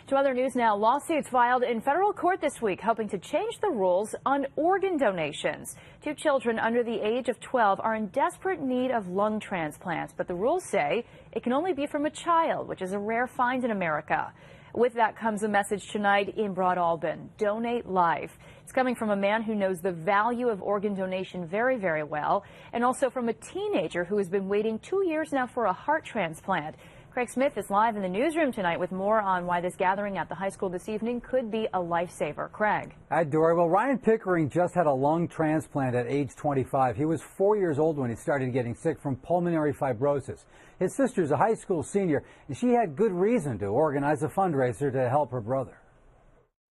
To other news now, lawsuits filed in federal court this week hoping to change the rules on organ donations. Two children under the age of 12 are in desperate need of lung transplants, but the rules say it can only be from a child, which is a rare find in America. With that comes a message tonight in Broadalbin: donate life. It's coming from a man who knows the value of organ donation very, very well, and also from a teenager who has been waiting 2 years now for a heart transplant. Craig Smith is live in the newsroom tonight with more on why this gathering at the high school this evening could be a lifesaver. Craig. Hi, Dory. Well, Ryan Pickering just had a lung transplant at age 25. He was 4 years old when he started getting sick from pulmonary fibrosis. His sister's a high school senior, and she had good reason to organize a fundraiser to help her brother.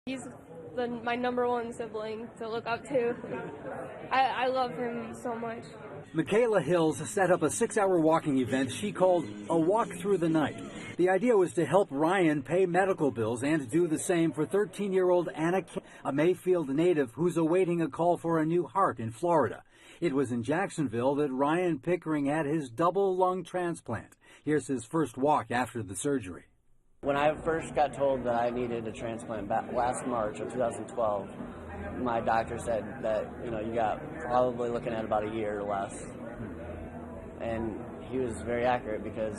He's my #1 sibling to look up to. I love him so much. Michaela Hill set up a 6-hour walking event she called a walk through the night. The idea was to help Ryan pay medical bills and do the same for 13-year-old Anna, a Mayfield native who's awaiting a call for a new heart in Florida. It was in Jacksonville that Ryan Pickering had his double lung transplant. Here's his first walk after the surgery. When I first got told that I needed a transplant back last March of 2012, my doctor said that, you got probably looking at about a year or less. And he was very accurate because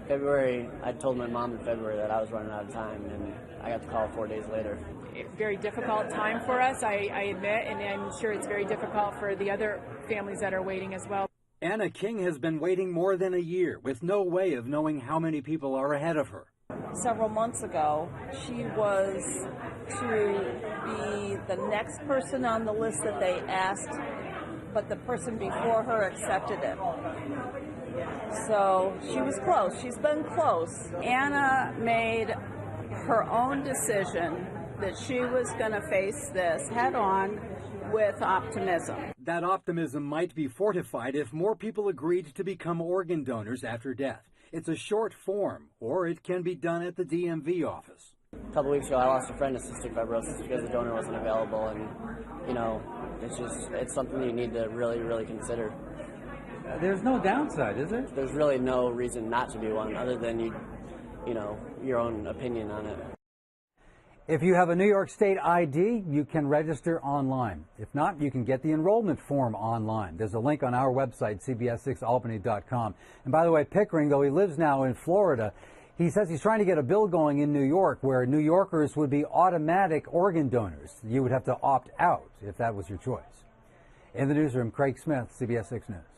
I told my mom in February that I was running out of time, and I got the call 4 days later. Very difficult time for us, I admit, and I'm sure it's very difficult for the other families that are waiting as well. Anna King has been waiting more than a year with no way of knowing how many people are ahead of her. Several months ago, she was to be the next person on the list that they asked, but the person before her accepted it. So she was close. She's been close. Anna made her own decision that she was going to face this head on with optimism. That optimism might be fortified if more people agreed to become organ donors after death. It's a short form, or it can be done at the DMV office. A couple weeks ago, I lost a friend to cystic fibrosis because the donor wasn't available, and, it's something you need to really, really consider. There's no downside, is there? There's really no reason not to do one other than your own opinion on it. If you have a New York State ID, you can register online. If not, you can get the enrollment form online. There's a link on our website, cbs6albany.com. And by the way, Pickering, though he lives now in Florida, he says he's trying to get a bill going in New York where New Yorkers would be automatic organ donors. You would have to opt out if that was your choice. In the newsroom, Craig Smith, CBS 6 News.